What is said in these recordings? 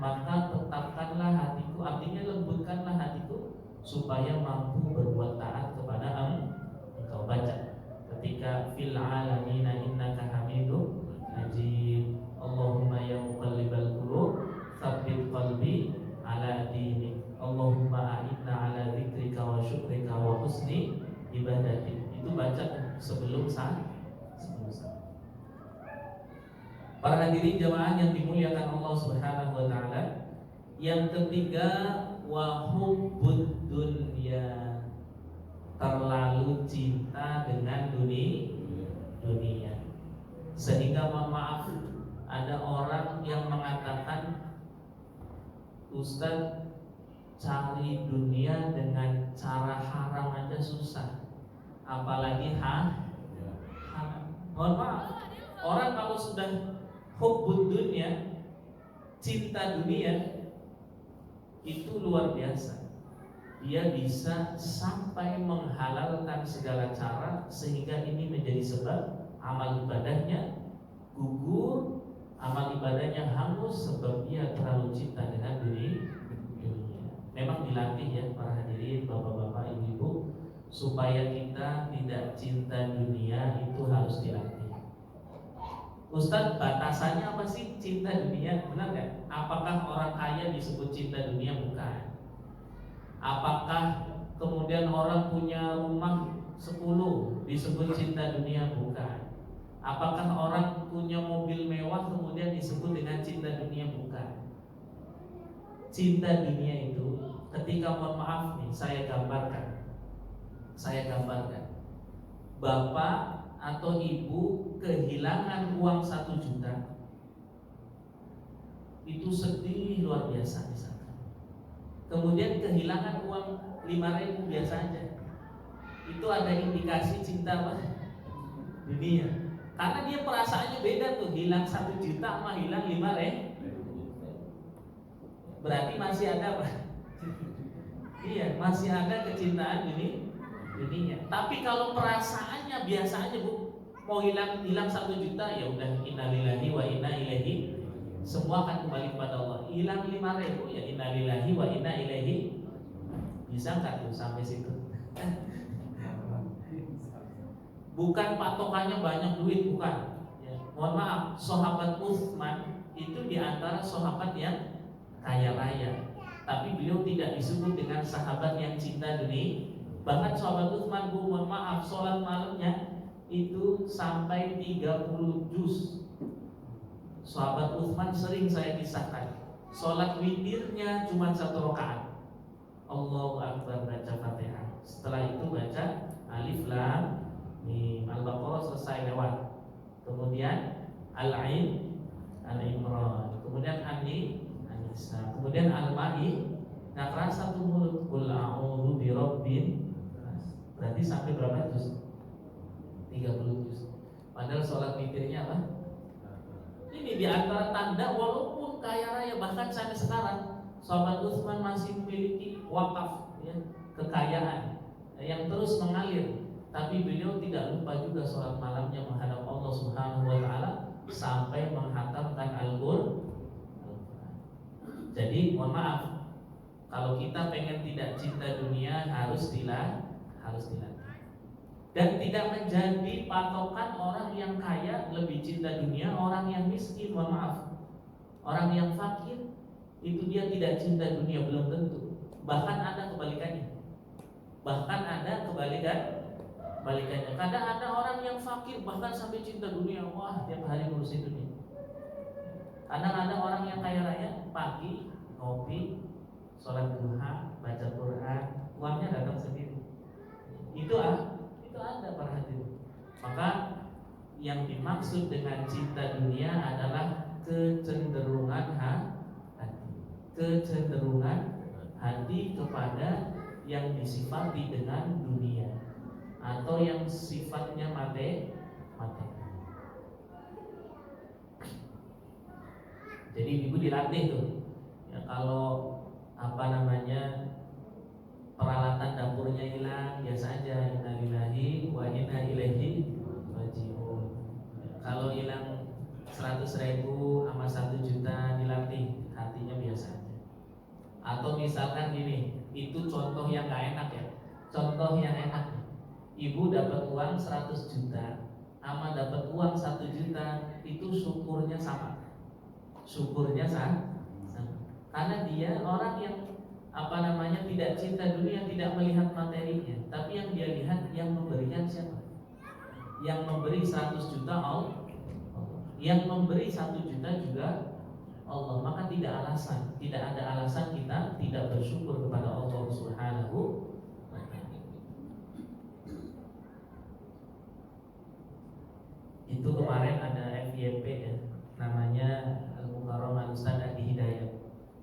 maka tetapkanlah hatiku, artinya lembutkanlah hatiku supaya mampu berbuat taat kepada engkau. Baca ketika fil alamina innaka hamidum majid. Allahumma ya muqallibal qulub tsabbit qalbi ala dinik. Allahumma a'inna ala dzikrika wa syukrika wa husni ibadatik. Itu baca sebelum saat. Para hadirin jamaah yang dimuliakan Allah Subhanahu wa taala, yang ketiga wa hubbud dunya, terlalu cinta dengan dunia. Sehingga maaf, ada orang yang mengatakan, Ustaz, cari dunia dengan cara haram aja susah, apalagi haram. Mohon maaf, orang kalau sudah hubbud dunya, cinta dunia, itu luar biasa. Dia bisa sampai menghalalkan segala cara sehingga ini menjadi sebab amal ibadahnya gugur, amal ibadahnya hangus sebab dia terlalu cinta dengan dunia. Memang dilatih ya para hadirin, bapak-bapak, ibu-ibu, supaya kita tidak cinta dunia itu harus dilatih. Ustaz, batasannya apa sih cinta dunia? Benar nggak? Apakah orang kaya disebut cinta dunia? Bukan. Apakah kemudian orang punya rumah 10 disebut cinta dunia? Bukan. Apakah orang punya mobil mewah kemudian disebut dengan cinta dunia? Bukan. Cinta dunia itu ketika, mohon maaf nih, saya gambarkan. Bapak atau ibu kehilangan uang 1 juta, itu sedih luar biasa misalkan. Kemudian kehilangan uang 5.000 biasa aja, itu ada indikasi cinta apa? Dunia. Karena dia perasaannya beda tuh, hilang 1 juta sama hilang 5.000. Berarti masih ada apa? Iya, masih ada kecintaan dunia. Tapi kalau perasaannya biasa aja, Bu, mau hilang 1 juta, ya udah innalillahi wa inna ilaihi, semua akan kembali kepada Allah. Hilang 5.000, ya innalillahi wa inna ilaihi. Bisa nggak tuh sampai situ? Bukan patokannya banyak duit, bukan ya. Mohon maaf, sahabat Utsman itu diantara sahabat yang kaya raya, tapi beliau tidak disebut dengan sahabat yang cinta dunia. Bahkan sahabat Utsman, Bu, mohon maaf, sholat malamnya itu sampai 30 juz. Sahabat Utsman sering saya kisahkan, sholat witirnya cuma 1 rakaat. Allahu Akbar, baca Fatihah, setelah itu baca Alif Lam Mim, Al-Baqarah selesai lewat, kemudian Al-Ain, Al-Imran, kemudian An-Nisa, kemudian Al-Ma'idah. Nggak kerasa tuh mulut, Qul a'udzu birabbin. Berarti sampai berapa juz? 30 juz. Padahal sholat witirnya apa? Ini diantara tanda walaupun kaya raya, bahkan sampai sekarang sahabat Utsman masih memiliki wakaf ya, kekayaan yang terus mengalir. Tapi beliau tidak lupa juga sholat malamnya menghadap Allah Subhanahu wa taala sampai menghatamkan Al-Qur'an. Jadi mohon maaf, kalau kita pengen tidak cinta dunia harus dilatih. Dan tidak menjadi patokan orang yang kaya lebih cinta dunia, orang yang miskin, mohon maaf, orang yang fakir itu dia tidak cinta dunia, belum tentu. Bahkan ada kebalikannya. Kadang ada orang yang fakir bahkan sampai cinta dunia, wah tiap hari ngurusin dunia. Kadang ada orang yang kaya raya, pagi ngopi, sholat duha, baca Quran, uangnya datang sendiri. Itu ada para hadirin. Maka yang dimaksud dengan cinta dunia adalah kecenderungan hati kepada yang disifati dengan dunia atau yang sifatnya materi. Jadi ibu dilatih tuh ya, kalau peralatan dapurnya hilang, biasa aja innalillahi wa inna ilaihi raji'un. Kalau hilang 100.000 sama 1 juta, dilatih hatinya biasa misalkan gini, itu contoh yang gak enak ya. Contoh yang enak, ibu dapat uang 100 juta sama dapat uang 1 juta, itu syukurnya sama. Syukurnya sama. Karena dia orang yang tidak cinta dunia, tidak melihat materinya, tapi yang dia lihat yang memberikan siapa? Yang memberi 100 juta Allah. Yang memberi 1 juta juga Allah. Maka tidak ada alasan kita tidak bersyukur kepada Allah Subhanahu wa ta'ala. Itu kemarin ada FYP ya, namanya Al-Mukarram Al-Ustaz Adi Hidayat.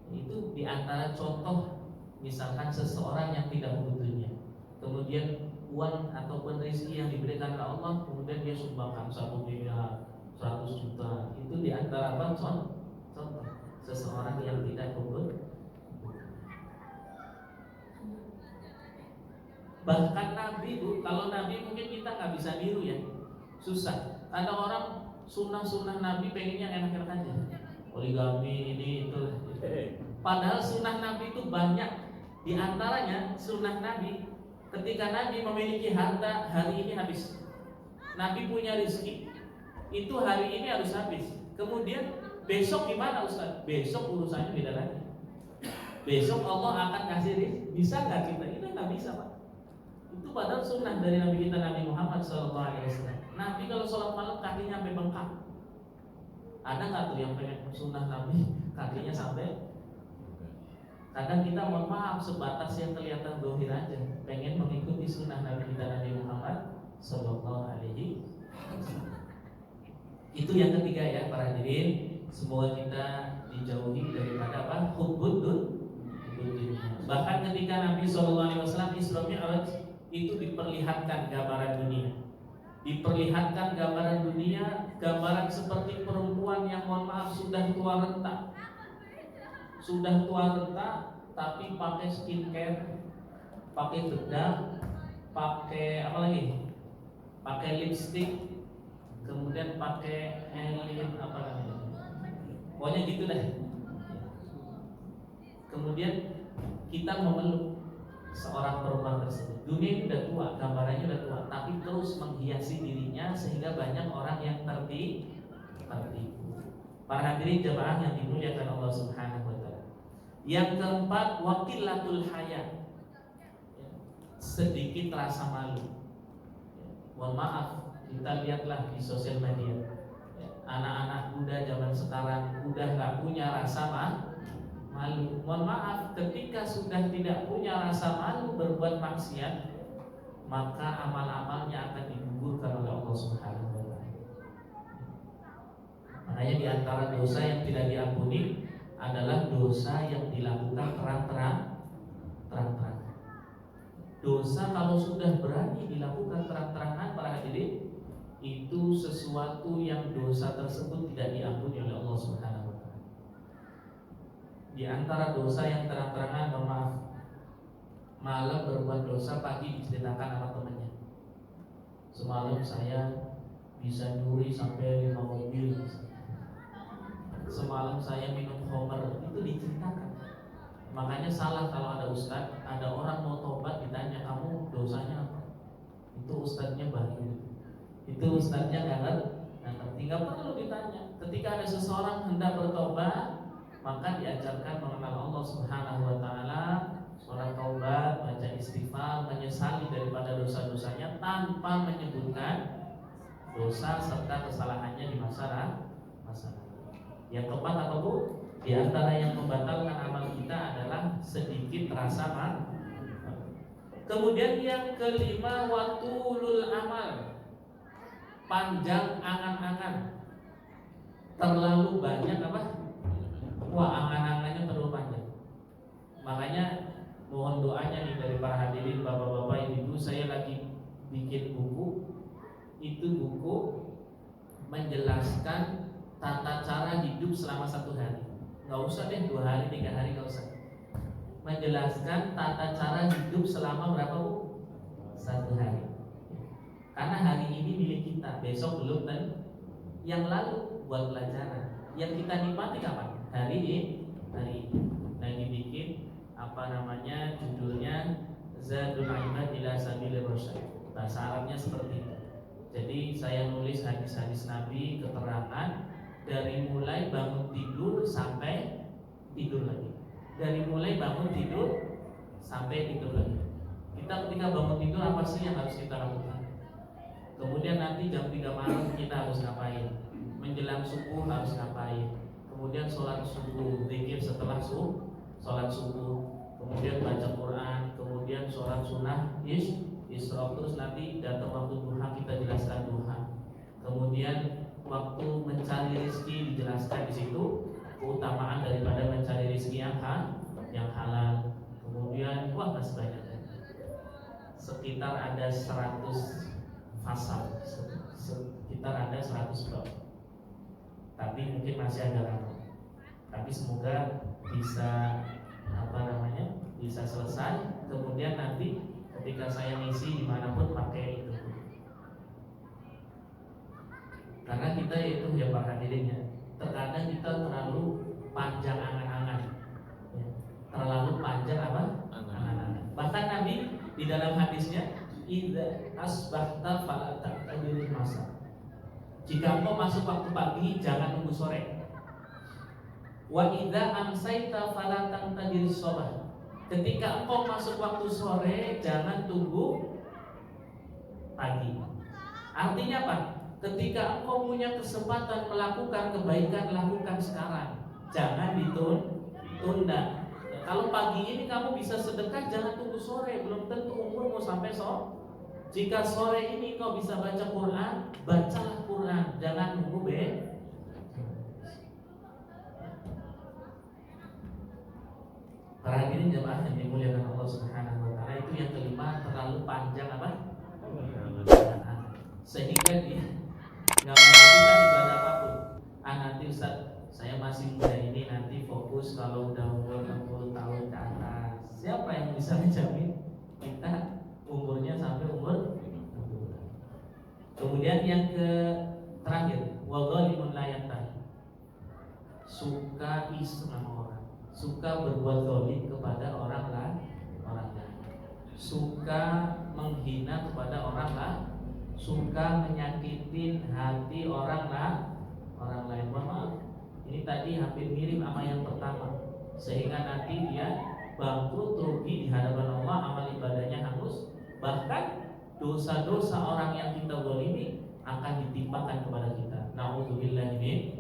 Itu diantara contoh, misalkan seseorang yang tidak butuhnya, kemudian uang ataupun rezeki yang diberikan oleh Allah, kemudian dia sumbangkan 1 miliar, 100 juta. Itu diantara apa? Contoh seseorang yang tidak berbuat. Bahkan Nabi itu, kalau Nabi mungkin kita nggak bisa niru ya, susah. Ada orang sunnah Nabi pengennya enak-enak aja, poligami ini itu. Padahal sunnah Nabi itu banyak. Di antaranya sunnah Nabi, ketika Nabi memiliki harta, hari ini habis. Nabi punya rezeki, itu hari ini harus habis. Kemudian besok gimana Ustaz? Besok urusannya beda lagi. Besok Allah akan kasih rezeki. Bisa nggak kita? Itu nggak bisa Pak. Itu padahal sunnah dari Nabi kita, Nabi Muhammad SAW. Nabi kalau sholat malam kakinya sampai bengkak. Ada nggak tuh yang pengen sunnah Nabi kakinya sampai? Kadang kita mohon maaf sebatas yang kelihatan dohir aja, pengen mengikuti sunnah Nabi kita, Nabi Muhammad Sallallahu Alaihi Wasallam. Itu yang ketiga ya para hadirin. Semoga kita dijauhi daripada apa? Hubbud dunya. Bahkan ketika Nabi Sallallahu Alaihi Wasallam Isra Mi'raj itu diperlihatkan gambaran dunia. Diperlihatkan gambaran dunia, gambaran seperti perempuan yang mohon maaf sudah tua renta. Sudah tua renta tapi pakai skincare, pakai bedak, pakai apa lagi? Pakai lipstick, kemudian pakai elin apa namanya? Pokoknya gitu deh. Kemudian kita memeluk seorang perempuan tersebut. Dunia ini udah tua, gambarannya udah tua, tapi terus menghiasi dirinya sehingga banyak orang yang tertipu. Para hadirin jemaah yang dimuliakan Allah Subhanahu wa ta'ala. Yang keempat, waqillatul haya. Sedikit rasa malu. Mohon maaf, kita lihatlah di sosial media. Anak-anak muda zaman sekarang udah gak punya rasa malu. Mohon maaf, ketika sudah tidak punya rasa malu berbuat maksiat, maka amal-amalnya akan digugurkan oleh Allah Subhanahu wa ta'ala. Makanya di antara dosa yang tidak diampuni adalah dosa yang dilakukan terang-terang. Dosa kalau sudah berani dilakukan terang-terangan para hadirin, itu sesuatu yang dosa tersebut tidak diampuni oleh Allah Subhanahu wa ta'ala. Di antara dosa yang terang-terangan, maaf, malam berbuat dosa, pagi diceritakan sama temannya, semalam saya bisa nyuri sampai 5 mobil, semalam saya minum khamr, itu diceritakan. Makanya salah kalau ada ustaz, ada orang mau tobat ditanya kamu dosanya apa? Itu ustaznya baik, itu ustaznya nggak ngerti, nggak perlu ditanya. Ketika ada seseorang hendak bertobat, maka diajarkan mengenal Allah Subhanahu wa ta'ala, sholat taubat, baca istighfar, menyesali daripada dosa-dosanya tanpa menyebutkan dosa serta kesalahannya di masa lalu. Yang keempat apa Bu? Di antara yang membatalkan amal kita adalah sedikit rasa malu. Kemudian yang kelima, watulul amal, panjang angan-angan. Terlalu banyak apa? Wah, angan-angannya terlalu panjang. Makanya mohon doanya nih dari para hadirin, bapak-bapak, ibu, saya lagi bikin buku. Itu buku menjelaskan tata cara hidup selama 1 hari. Nggak usah deh 2 hari, 3 hari, nggak usah. Menjelaskan tata cara hidup selama berapa Bu? 1 hari. Karena hari ini milik kita, besok belum, dan yang lalu buat pelajaran. Yang kita nikmati kapan? Hari ini. Nah dibikin judulnya Zadul Ibad ila Sabilir Rasyad. Bahasa Arabnya seperti itu. Jadi saya nulis hadis-hadis Nabi, keterangan dari mulai bangun tidur sampai tidur lagi. Dari mulai bangun tidur sampai tidur lagi. Kita ketika bangun tidur apa sih yang harus kita lakukan? Kemudian nanti jam 3 malam kita harus ngapain? Menjelang subuh harus ngapain? Kemudian sholat subuh, zikir setelah sholat subuh, kemudian baca Quran, kemudian sholat sunnah Isra, terus nanti datang waktu duha kita jelaskan duha. Kemudian waktu mencari rezeki dijelaskan di situ keutamaan daripada mencari rezeki yang halal. Kemudian masih banyak. Sekitar ada 100 pasal, sekitar ada 100 bab. Tapi mungkin masih agak lama. Tapi semoga bisa bisa selesai. Kemudian nanti ketika saya ngisi dimanapun pakai itu. Karena kita itu ya Pak hadirin ya, terkadang kita terlalu panjang angan-angan ya. Terlalu panjang angan-angan. Bahkan Nabi di dalam hadisnya, idza asbahta fala ta'tadiril masa. Jika engkau masuk waktu pagi jangan tunggu sore. Wa idza amsayta fala ta'tadiril shabah. Ketika engkau masuk waktu sore jangan tunggu pagi. Artinya apa? Ketika engkau punya kesempatan melakukan kebaikan, lakukan sekarang. Jangan ditunda. Kalau pagi ini kamu bisa sedekah, jangan tunggu sore. Belum tentu umur mau sampai sore. Jika sore ini kau bisa baca Quran, bacalah Quran. Jangan nunggu Para hadirin jemaah yang dimuliakan Allah Subhanahu wa taala, itu yang kelima, terlalu panjang sehingga dia nggak melakukan ibadah apapun. Nanti Ustaz, saya masih muda ini, nanti fokus kalau udah umur 60 tahun ke atas. Siapa yang bisa menjamin kita umurnya sampai umur 60? Kemudian yang terakhir, wadhalimun la yantahi. Suka isu sama orang, suka berbuat zalim kepada orang lain, suka menghina kepada orang lain, suka menyakitin hati orang lain. Maaf, ini tadi hampir mirip sama yang pertama, sehingga nanti dia bangkrut, rugi di hadapan Allah, amal ibadahnya hangus. Bahkan dosa-dosa orang yang kita zalimi akan ditimpakan kepada kita. Nauzubillah min